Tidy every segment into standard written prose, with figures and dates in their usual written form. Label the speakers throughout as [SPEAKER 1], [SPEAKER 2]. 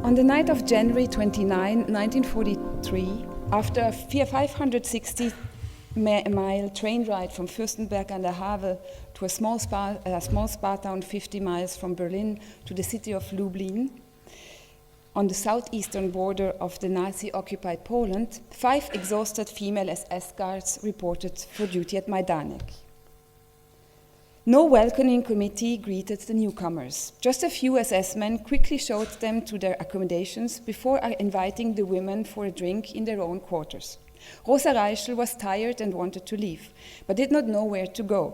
[SPEAKER 1] On the night of January 29, 1943, after a 560-mile train ride from Fürstenberg an der Havel to a small spa town 50 miles from Berlin to the city of Lublin, on the southeastern border of the Nazi-occupied Poland, 5 exhausted female SS guards reported for duty at Majdanek. No welcoming committee greeted the newcomers. Just a few SS men quickly showed them to their accommodations before inviting the women for a drink in their own quarters. Rosa Reichel was tired and wanted to leave, but did not know where to go,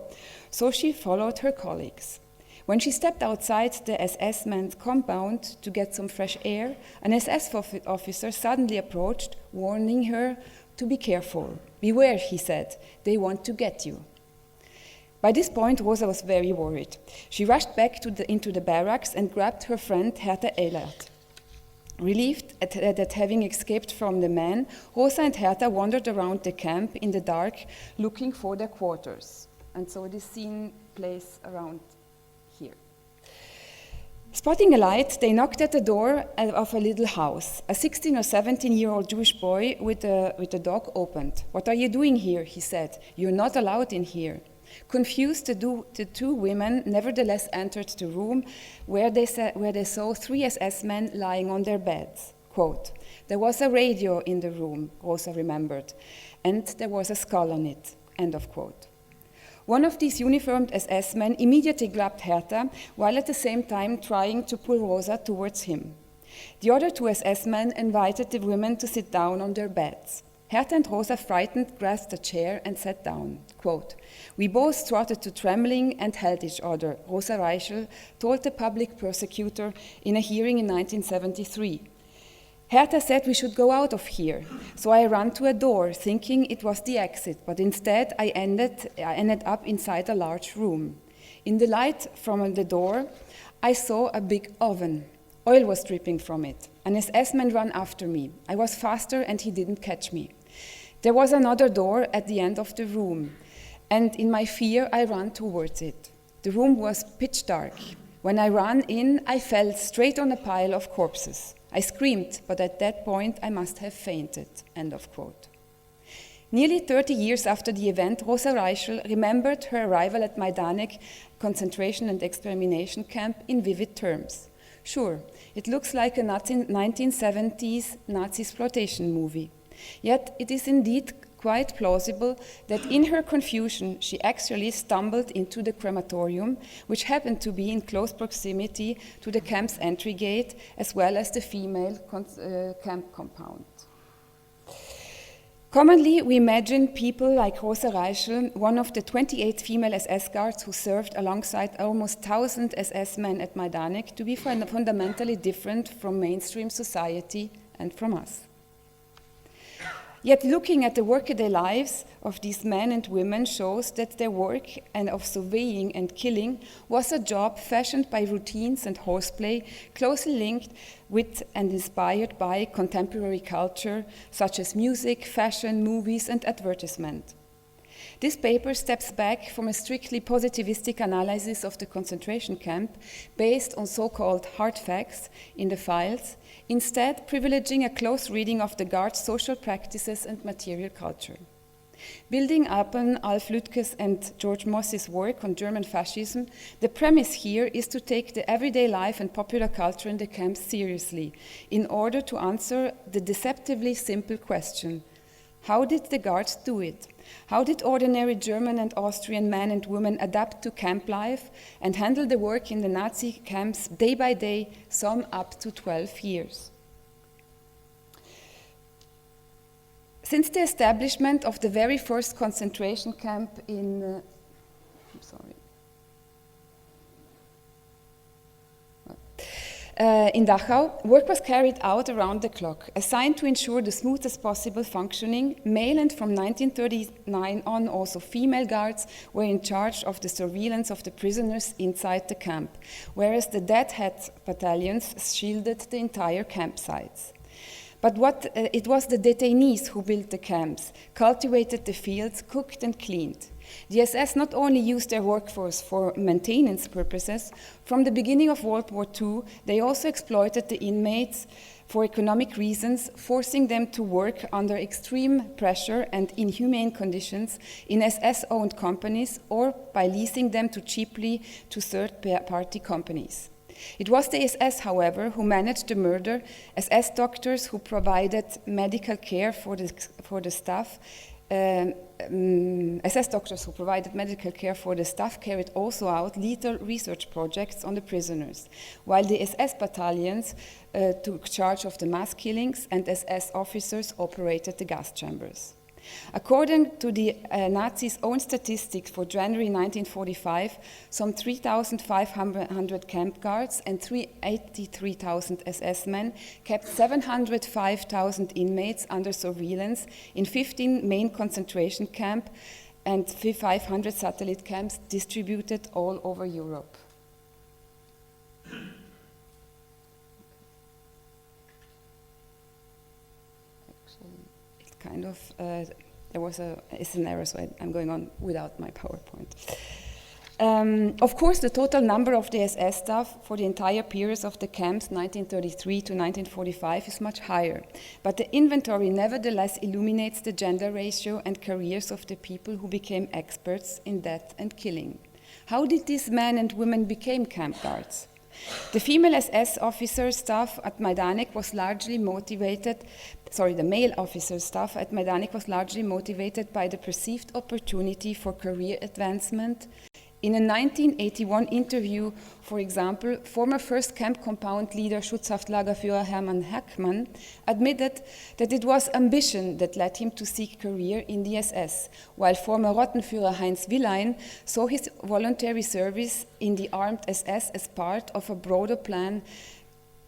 [SPEAKER 1] so she followed her colleagues. When she stepped outside the SS men's compound to get some fresh air, an SS officer suddenly approached, warning her to be careful. "Beware," he said, "they want to get you." By this point, Rosa was very worried. She rushed back into the barracks and grabbed her friend Hertha Ehlert. Relieved at having escaped from the men, Rosa and Hertha wandered around the camp in the dark, looking for their quarters. And so this scene plays around here. Spotting a light, they knocked at the door of a little house. A 16 or 17-year-old Jewish boy with a dog opened. "What are you doing here?" he said. "You're not allowed in here." Confused, the two women nevertheless entered the room where they saw 3 SS men lying on their beds. Quote, "There was a radio in the room," Rosa remembered, "and there was a skull on it." End of quote. One of these uniformed SS men immediately grabbed Hertha, while at the same time trying to pull Rosa towards him. The other 2 SS men invited the women to sit down on their beds. Hertha and Rosa, frightened, grasped a chair and sat down. Quote, "We both started to trembling and held each other," Rosa Reichel told the public prosecutor in a hearing in 1973. "Hertha said we should go out of here, so I ran to a door thinking it was the exit, but instead I ended up inside a large room. In the light from the door, I saw a big oven. Oil was dripping from it. An SS man ran after me. I was faster and he didn't catch me. There was another door at the end of the room, and in my fear I ran towards it. The room was pitch dark. When I ran in, I fell straight on a pile of corpses. I screamed, but at that point I must have fainted." End of quote. Nearly 30 years after the event, Rosa Reichel remembered her arrival at Majdanek Concentration and Extermination Camp in vivid terms. "Sure, it looks like a 1970s Nazi exploitation movie. Yet it is indeed quite plausible that in her confusion she actually stumbled into the crematorium, which happened to be in close proximity to the camp's entry gate, as well as the female camp compound." Commonly, we imagine people like Rosa Reichel, one of the 28 female SS guards who served alongside almost 1,000 SS men at Majdanek, to be fundamentally different from mainstream society and from us. Yet looking at the workaday lives of these men and women shows that their work and of surveying and killing was a job fashioned by routines and horseplay, closely linked with and inspired by contemporary culture, such as music, fashion, movies, and advertisement. This paper steps back from a strictly positivistic analysis of the concentration camp based on so-called hard facts in the files, instead privileging a close reading of the guards' social practices and material culture. Building upon Alf Lüdtke's and George Mosse's work on German fascism, the premise here is to take the everyday life and popular culture in the camps seriously in order to answer the deceptively simple question: how did the guards do it? How did ordinary German and Austrian men and women adapt to camp life and handle the work in the Nazi camps day by day, some up to 12 years? Since the establishment of the very first concentration camp in Dachau, work was carried out around the clock, assigned to ensure the smoothest possible functioning. Male and from 1939 on also female guards were in charge of the surveillance of the prisoners inside the camp, whereas the deadhead battalions shielded the entire campsites. But it was the detainees who built the camps, cultivated the fields, cooked and cleaned. The SS not only used their workforce for maintenance purposes, from the beginning of World War II, they also exploited the inmates for economic reasons, forcing them to work under extreme pressure and inhumane conditions in SS-owned companies or by leasing them cheaply to third-party companies. It was the SS, however, who managed the murder. SS doctors who provided medical care for the staff SS doctors who provided medical care for the staff carried also out lethal research projects on the prisoners, while the SS battalions took charge of the mass killings and SS officers operated the gas chambers. According to the Nazis' own statistics for January 1945, some 3,500 camp guards and 83,000 SS men kept 705,000 inmates under surveillance in 15 main concentration camps and 500 satellite camps distributed all over Europe. Kind of, it's an error, so I'm going on without my PowerPoint. Of course, the total number of the SS staff for the entire period of the camps, 1933 to 1945, is much higher. But the inventory nevertheless illuminates the gender ratio and careers of the people who became experts in death and killing. How did these men and women become camp guards? The female SS officer staff at Majdanek was largely motivated, the male officer staff at Majdanek was largely motivated by the perceived opportunity for career advancement. In a 1981 interview, for example, former first camp compound leader Schutzhaftlagerführer Hermann Hackmann admitted that it was ambition that led him to seek career in the SS, while former Rottenführer Heinz Willein saw his voluntary service in the armed SS as part of a broader plan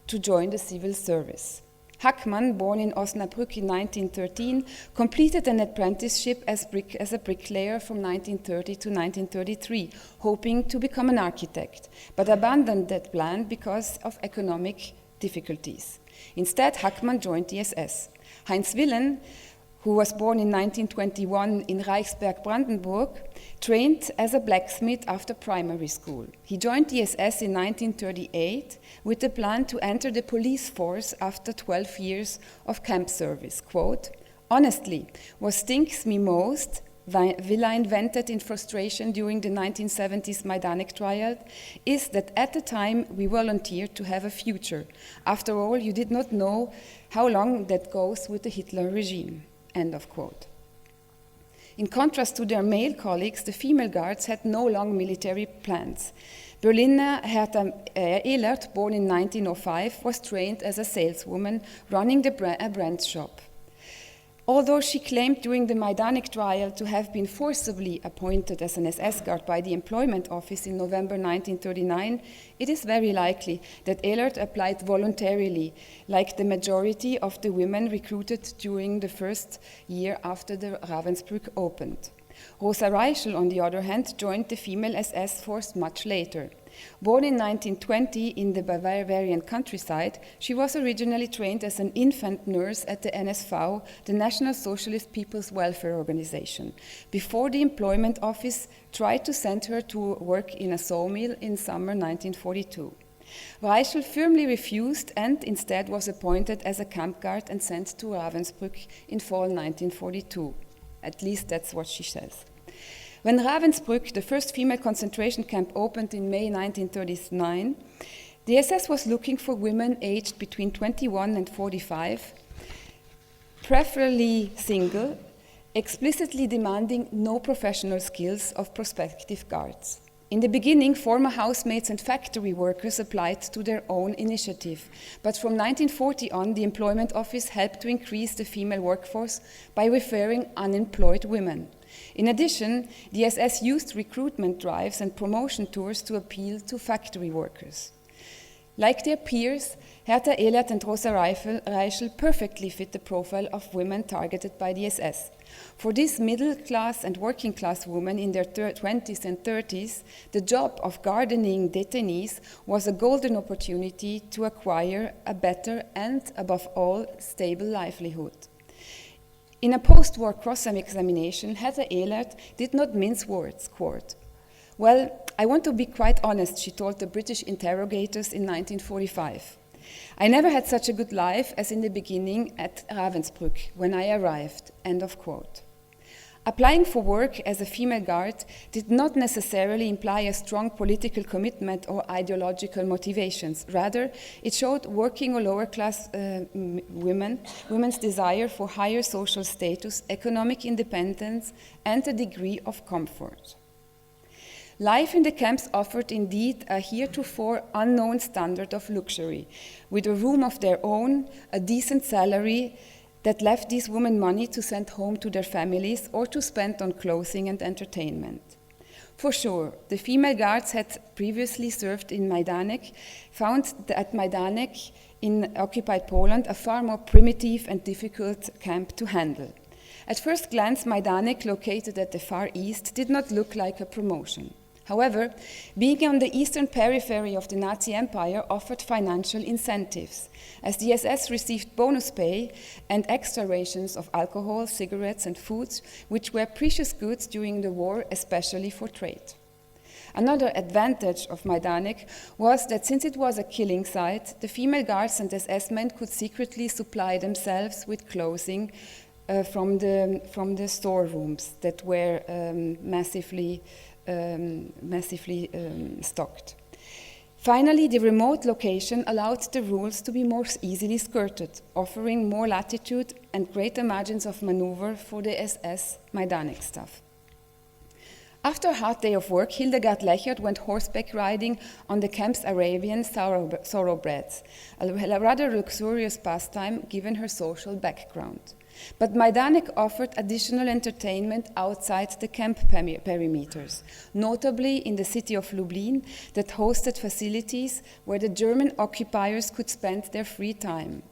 [SPEAKER 1] to join the civil service. Hackmann, born in Osnabrück in 1913, completed an apprenticeship as a bricklayer from 1930 to 1933, hoping to become an architect, but abandoned that plan because of economic difficulties. Instead, Hackmann joined the SS. Heinz Willein, who was born in 1921 in Reichsberg, Brandenburg, trained as a blacksmith after primary school. He joined the SS in 1938 with the plan to enter the police force after 12 years of camp service. Quote, "Honestly, what stinks me most," Willein vented in frustration during the 1970s Majdanek trial, "is that at the time we volunteered to have a future. After all, you did not know how long that goes with the Hitler regime." End of quote. In contrast to their male colleagues, the female guards had no long military plans. Berliner Hertha Ehlert, born in 1905, was trained as a saleswoman running a brand shop. Although she claimed during the Majdanek trial to have been forcibly appointed as an SS guard by the Employment Office in November 1939, it is very likely that Ehlert applied voluntarily, like the majority of the women recruited during the first year after the Ravensbrück opened. Rosa Reichel, on the other hand, joined the female SS force much later. Born in 1920 in the Bavarian countryside, she was originally trained as an infant nurse at the NSV, the National Socialist People's Welfare Organization, before the Employment Office tried to send her to work in a sawmill in summer 1942. Reichel firmly refused and instead was appointed as a camp guard and sent to Ravensbrück in fall 1942. At least that's what she says. When Ravensbrück, the first female concentration camp, opened in May 1939, the SS was looking for women aged between 21 and 45, preferably single, explicitly demanding no professional skills of prospective guards. In the beginning, former housemates and factory workers applied to their own initiative, but from 1940 on, the Employment Office helped to increase the female workforce by referring unemployed women. In addition, the SS used recruitment drives and promotion tours to appeal to factory workers. Like their peers, Hertha Ehlert and Rosa Reichel perfectly fit the profile of women targeted by the SS. For these middle-class and working-class women in their 20s and 30s, the job of gardening detainees was a golden opportunity to acquire a better and, above all, stable livelihood. In a post-war cross-examination, Heather Ehlert did not mince words, quote, "Well, I want to be quite honest," she told the British interrogators in 1945. "I never had such a good life as in the beginning at Ravensbrück when I arrived," end of quote. Applying for work as a female guard did not necessarily imply a strong political commitment or ideological motivations. Rather, it showed working or lower class women's desire for higher social status, economic independence, and a degree of comfort. Life in the camps offered indeed a heretofore unknown standard of luxury, with a room of their own, a decent salary, that left these women money to send home to their families or to spend on clothing and entertainment. For sure, the female guards had previously served in Majdanek, found at Majdanek in occupied Poland a far more primitive and difficult camp to handle. At first glance, Majdanek, located at the Far East, did not look like a promotion. However, being on the eastern periphery of the Nazi Empire offered financial incentives, as the SS received bonus pay and extra rations of alcohol, cigarettes, and foods, which were precious goods during the war, especially for trade. Another advantage of Majdanek was that since it was a killing site, the female guards and SS men could secretly supply themselves with clothing from the storerooms that were massively stocked. Finally, the remote location allowed the rules to be more easily skirted, offering more latitude and greater margins of maneuver for the SS Majdanek staff. After a hard day of work, Hildegard Lechert went horseback riding on the camp's Arabian thoroughbreds, a rather luxurious pastime given her social background. But Majdanek offered additional entertainment outside the camp perimeters, notably in the city of Lublin that hosted facilities where the German occupiers could spend their free time.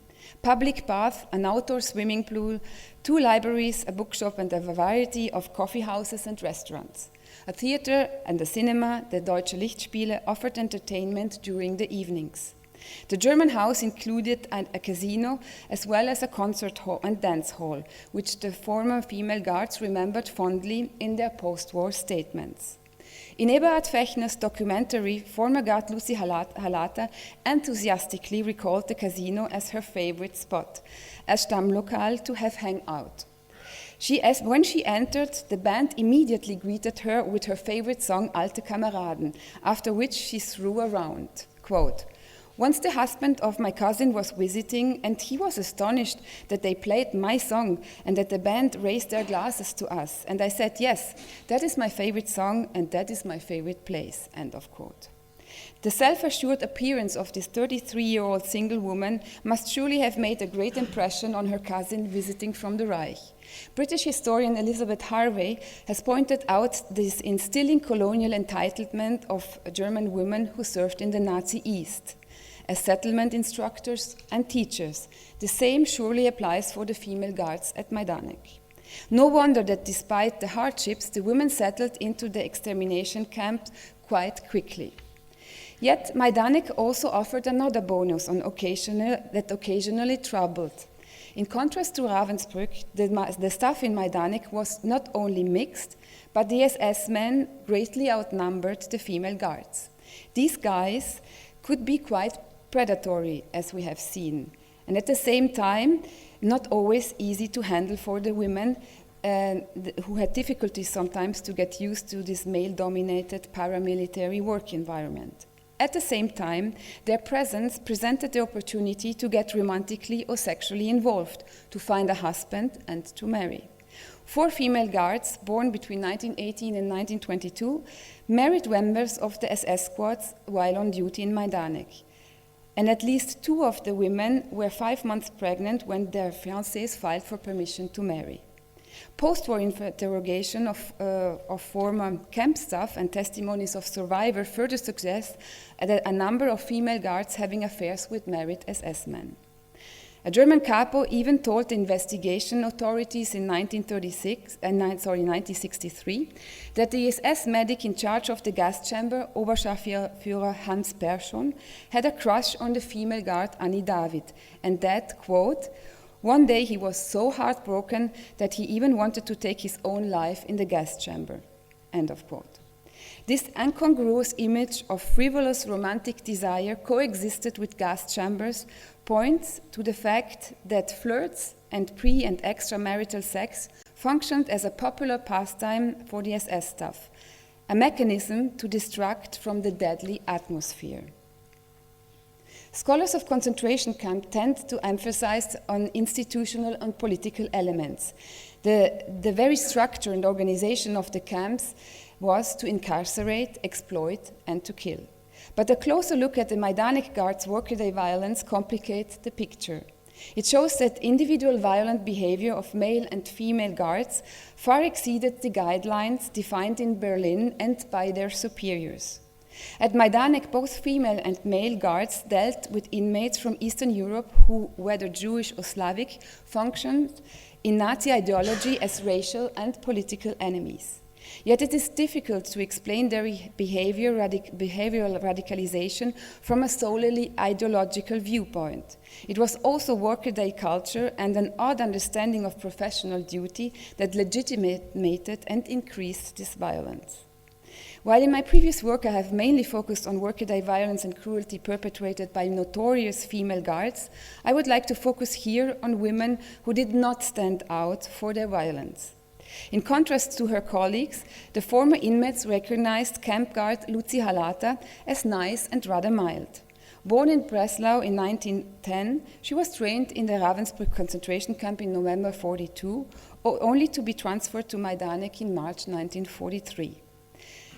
[SPEAKER 1] Public bath, an outdoor swimming pool, 2 libraries, a bookshop, and a variety of coffee houses and restaurants. A theater and a cinema, the Deutsche Lichtspiele, offered entertainment during the evenings. The German house included a casino as well as a concert hall and dance hall, which the former female guards remembered fondly in their post-war statements. In Eberhard Fechner's documentary, former guard Lucy Halata enthusiastically recalled the casino as her favorite spot, as Stammlokal to have hang out. When she entered, the band immediately greeted her with her favorite song, Alte Kameraden, after which she threw around, quote, "Once the husband of my cousin was visiting, and he was astonished that they played my song and that the band raised their glasses to us. And I said, yes, that is my favorite song and that is my favorite place," end of quote. The self-assured appearance of this 33-year-old single woman must surely have made a great impression on her cousin visiting from the Reich. British historian Elizabeth Harvey has pointed out this instilling colonial entitlement of German women who served in the Nazi East as settlement instructors and teachers. The same surely applies for the female guards at Majdanek. No wonder that despite the hardships, the women settled into the extermination camp quite quickly. Yet Majdanek also offered another bonus that occasionally troubled. In contrast to Ravensbrück, the staff in Majdanek was not only mixed, but the SS men greatly outnumbered the female guards. These guys could be quite predatory, as we have seen, and at the same time, not always easy to handle for the women who had difficulties sometimes to get used to this male-dominated paramilitary work environment. At the same time, their presence presented the opportunity to get romantically or sexually involved, to find a husband and to marry. 4 female guards, born between 1918 and 1922, married members of the SS squads while on duty in Majdanek. And at least 2 of the women were 5 months pregnant when their fiancés filed for permission to marry. Post-war interrogation of former camp staff and testimonies of survivors further suggest a number of female guards having affairs with married SS men. A German capo even told the investigation authorities in 1963 that the SS medic in charge of the gas chamber, Oberscharführer Hans Persson, had a crush on the female guard Annie David, and that, quote, One day he was so heartbroken that he even wanted to take his own life in the gas chamber. End of quote. This incongruous image of frivolous romantic desire coexisted with gas chambers points to the fact that flirts and pre- and extramarital sex functioned as a popular pastime for the SS staff, a mechanism to distract from the deadly atmosphere. Scholars of concentration camps tend to emphasize on institutional and political elements. The very structure and organization of the camps was to incarcerate, exploit, and to kill. But a closer look at the Majdanek Guards' workaday violence complicates the picture. It shows that individual violent behavior of male and female guards far exceeded the guidelines defined in Berlin and by their superiors. At Majdanek, both female and male guards dealt with inmates from Eastern Europe who, whether Jewish or Slavic, functioned in Nazi ideology as racial and political enemies. Yet it is difficult to explain their behavioral radicalization from a solely ideological viewpoint. It was also workaday culture and an odd understanding of professional duty that legitimated and increased this violence. While in my previous work I have mainly focused on workaday violence and cruelty perpetrated by notorious female guards, I would like to focus here on women who did not stand out for their violence. In contrast to her colleagues, the former inmates recognized camp guard Lucy Halata as nice and rather mild. Born in Breslau in 1910, she was trained in the Ravensbrück concentration camp in November 1942, only to be transferred to Majdanek in March 1943.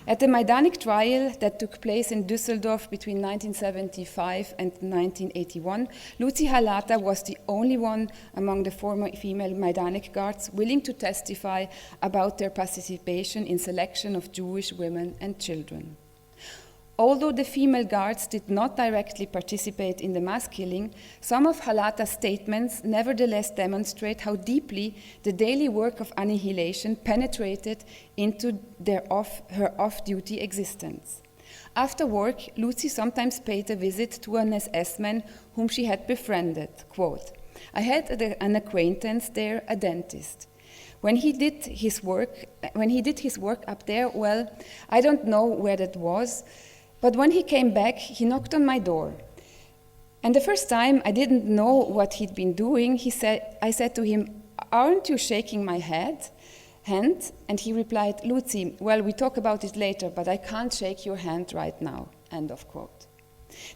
[SPEAKER 1] At the Majdanek trial that took place in Düsseldorf between 1975 and 1981, Lucy Halata was the only one among the former female Majdanek guards willing to testify about their participation in selection of Jewish women and children. Although the female guards did not directly participate in the mass killing, some of Halata's statements nevertheless demonstrate how deeply the daily work of annihilation penetrated into her off-duty existence. After work, Lucy sometimes paid a visit to an SS man whom she had befriended. Quote, "I had an acquaintance there, a dentist. When he did his work up there, well, I don't know where that was, but when he came back, he knocked on my door. And the first time I didn't know what he'd been doing, I said to him, 'Aren't you shaking my hand?' And he replied, 'Lucy, well, we talk about it later, but I can't shake your hand right now.'" End of quote.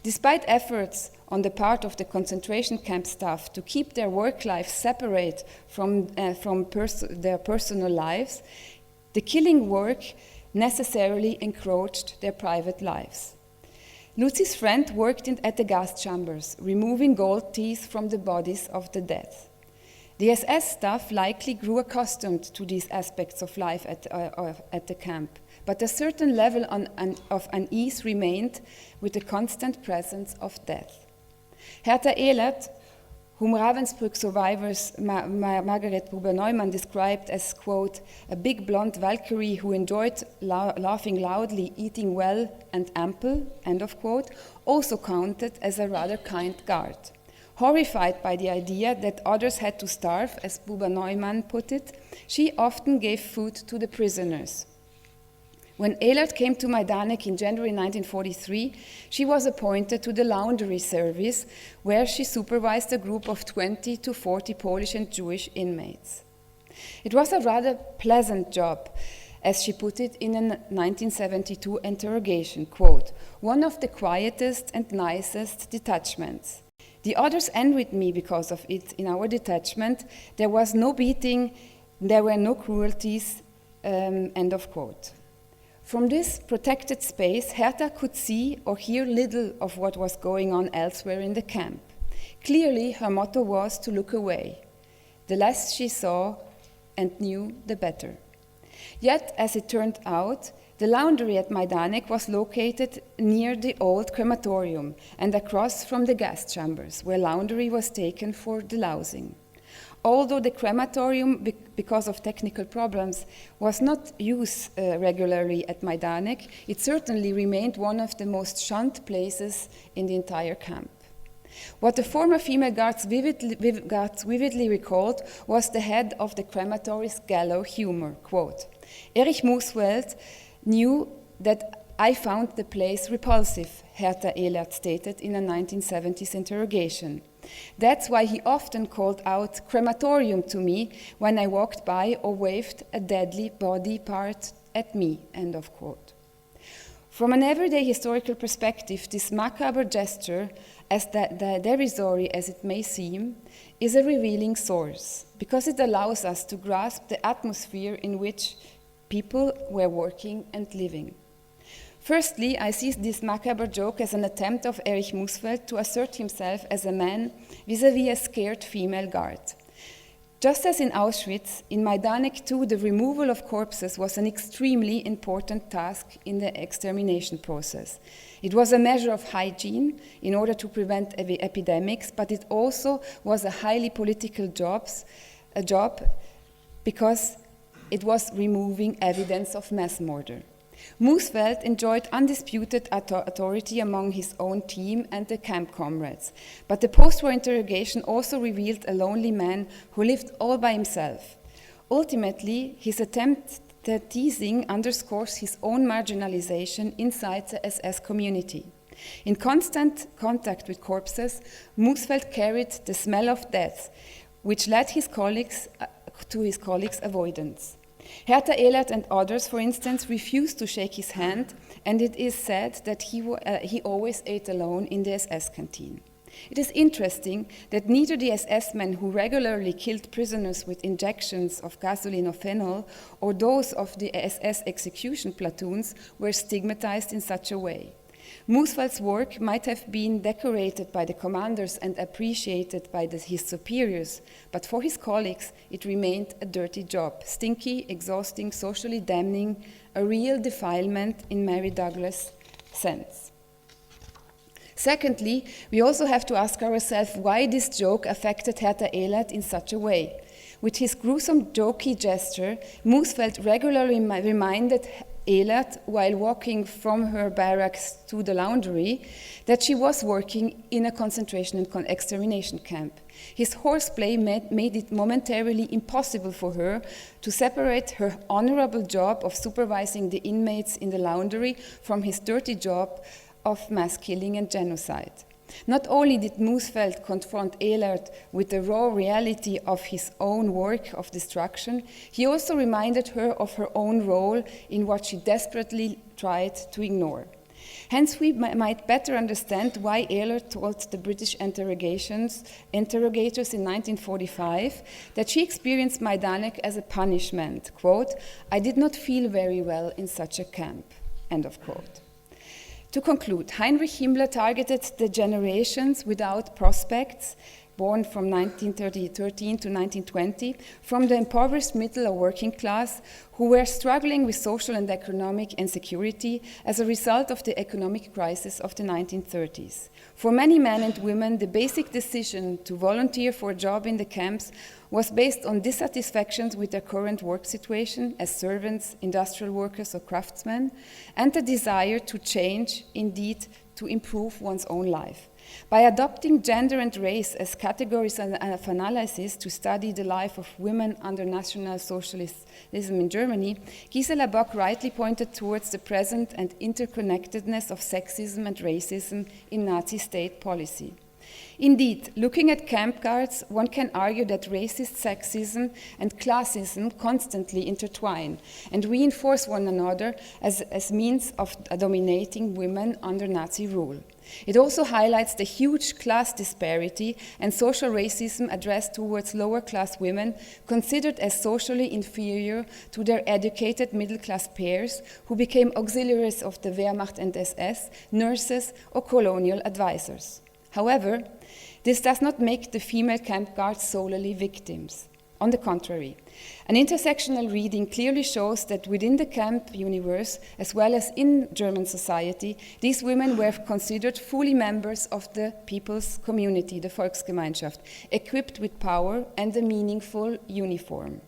[SPEAKER 1] Despite efforts on the part of the concentration camp staff to keep their work life separate from their personal lives, the killing work necessarily encroached their private lives. Lucy's friend worked at the gas chambers, removing gold teeth from the bodies of the dead. The SS staff likely grew accustomed to these aspects of life at the camp, but a certain level of unease remained with the constant presence of death. Hertha Ehlert, whom Ravensbrück survivors Margaret Buber-Neumann described as, quote, "a big blonde Valkyrie who enjoyed laughing loudly, eating well and ample," end of quote, also counted as a rather kind guard. Horrified by the idea that others had to starve, as Buber-Neumann put it, she often gave food to the prisoners. When Ehlert came to Majdanek in January 1943, she was appointed to the laundry service, where she supervised a group of 20 to 40 Polish and Jewish inmates. It was a rather pleasant job, as she put it in a 1972 interrogation, quote, "one of the quietest and nicest detachments. The others envied me because of it. In our detachment, there was no beating, there were no cruelties," end of quote. From this protected space, Hertha could see or hear little of what was going on elsewhere in the camp. Clearly, her motto was to look away. The less she saw and knew, the better. Yet, as it turned out, the laundry at Majdanek was located near the old crematorium and across from the gas chambers, where laundry was taken for delousing. Although the crematorium, because of technical problems, was not used regularly at Majdanek, it certainly remained one of the most shunned places in the entire camp. What the former female guards vividly recalled was the head of the crematory's gallows humor, quote, Erich Musfeld knew that I found the place repulsive, Hertha Ehlert stated in a 1970s interrogation. That's why he often called out crematorium to me when I walked by or waved a deadly body part at me, end of quote. From an everyday historical perspective, this macabre gesture, as derisory as it may seem, is a revealing source, because it allows us to grasp the atmosphere in which people were working and living. Firstly, I see this macabre joke as an attempt of Erich Musfeld to assert himself as a man vis-à-vis a scared female guard. Just as in Auschwitz, in Majdanek too, the removal of corpses was an extremely important task in the extermination process. It was a measure of hygiene in order to prevent epidemics, but it also was a highly political job because it was removing evidence of mass murder. Musfeld enjoyed undisputed authority among his own team and the camp comrades, but the post-war interrogation also revealed a lonely man who lived all by himself. Ultimately, his attempt at teasing underscores his own marginalization inside the SS community. In constant contact with corpses, Musfeld carried the smell of death, which led his colleagues avoidance. Hertha Ehlert and others, for instance, refused to shake his hand, and it is said that he always ate alone in the SS canteen. It is interesting that neither the SS men who regularly killed prisoners with injections of gasoline or phenol, or those of the SS execution platoons were stigmatized in such a way. Musfeld's work might have been decorated by the commanders and appreciated by his superiors, but for his colleagues it remained a dirty job, stinky, exhausting, socially damning, a real defilement in Mary Douglas' sense. Secondly, we also have to ask ourselves why this joke affected Hertha Ehlert in such a way. With his gruesome jokey gesture, Musfeld regularly reminded Ehlert, while walking from her barracks to the laundry, that she was working in a concentration and extermination camp. His horseplay made it momentarily impossible for her to separate her honorable job of supervising the inmates in the laundry from his dirty job of mass killing and genocide. Not only did Musfeld confront Ehlert with the raw reality of his own work of destruction, he also reminded her of her own role in what she desperately tried to ignore. Hence, we might better understand why Ehlert told the British interrogators in 1945 that she experienced Majdanek as a punishment. Quote, "I did not feel very well in such a camp," end of quote. To conclude, Heinrich Himmler targeted the generations without prospects, born from 1913 to 1920, from the impoverished middle or working class, who were struggling with social and economic insecurity as a result of the economic crisis of the 1930s. For many men and women, the basic decision to volunteer for a job in the camps was based on dissatisfactions with their current work situation as servants, industrial workers, or craftsmen, and the desire to change, indeed, to improve one's own life. By adopting gender and race as categories of analysis to study the life of women under National Socialism in Germany, Gisela Bock rightly pointed towards the present and interconnectedness of sexism and racism in Nazi state policy. Indeed, looking at camp guards, one can argue that racist sexism and classism constantly intertwine and reinforce one another as means of dominating women under Nazi rule. It also highlights the huge class disparity and social racism addressed towards lower-class women considered as socially inferior to their educated middle-class peers who became auxiliaries of the Wehrmacht and SS, nurses, or colonial advisors. However, this does not make the female camp guards solely victims. On the contrary, an intersectional reading clearly shows that within the camp universe, as well as in German society, these women were considered fully members of the people's community, the Volksgemeinschaft, equipped with power and a meaningful uniform.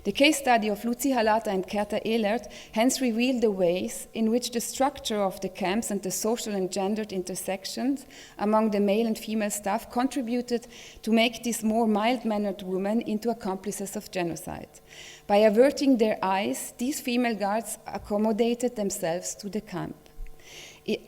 [SPEAKER 1] The case study of Lucy Halata and Gerta Ehlert hence revealed the ways in which the structure of the camps and the social and gendered intersections among the male and female staff contributed to make these more mild-mannered women into accomplices of genocide. By averting their eyes, these female guards accommodated themselves to the camp.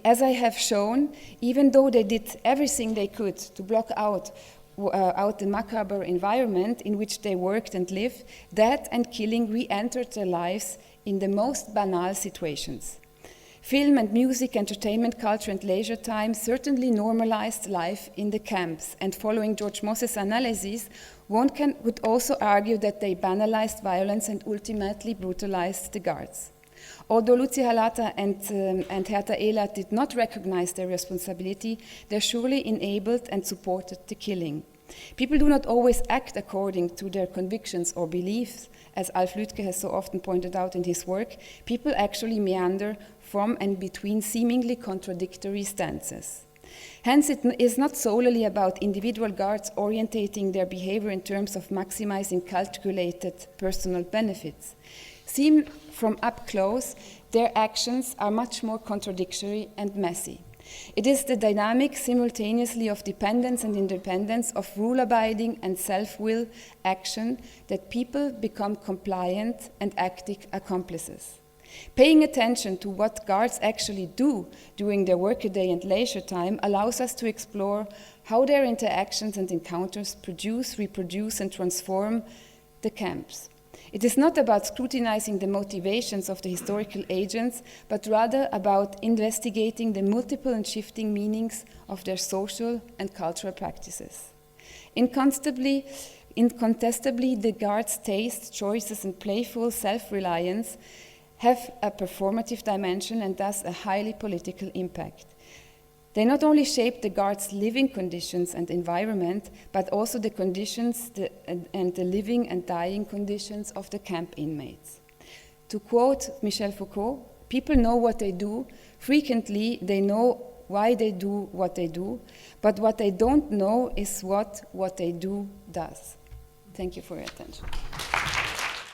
[SPEAKER 1] As I have shown, even though they did everything they could to block out the macabre environment in which they worked and lived, death and killing re-entered their lives in the most banal situations. Film and music, entertainment, culture, and leisure time certainly normalized life in the camps, and following George Mosse's analysis, one would also argue that they banalized violence and ultimately brutalized the guards. Although Lucy Halata and Gerta Ehlert did not recognize their responsibility, they surely enabled and supported the killing. People do not always act according to their convictions or beliefs, as Alf Lüdke has so often pointed out in his work. People actually meander from and between seemingly contradictory stances. Hence, it is not solely about individual guards orientating their behavior in terms of maximizing calculated personal benefits. Seen from up close, their actions are much more contradictory and messy. It is the dynamic simultaneously of dependence and independence, of rule-abiding and self-will action, that people become compliant and active accomplices. Paying attention to what guards actually do during their workaday and leisure time allows us to explore how their interactions and encounters produce, reproduce, and transform the camps. It is not about scrutinizing the motivations of the historical agents, but rather about investigating the multiple and shifting meanings of their social and cultural practices. Incontestably, the guards' taste, choices, and playful self-reliance have a performative dimension and thus a highly political impact. They not only shape the guards' living conditions and environment, but also the conditions and the living and dying conditions of the camp inmates. To quote Michel Foucault, people know what they do. Frequently, they know why they do what they do, but what they don't know is what they do does. Thank you for your attention.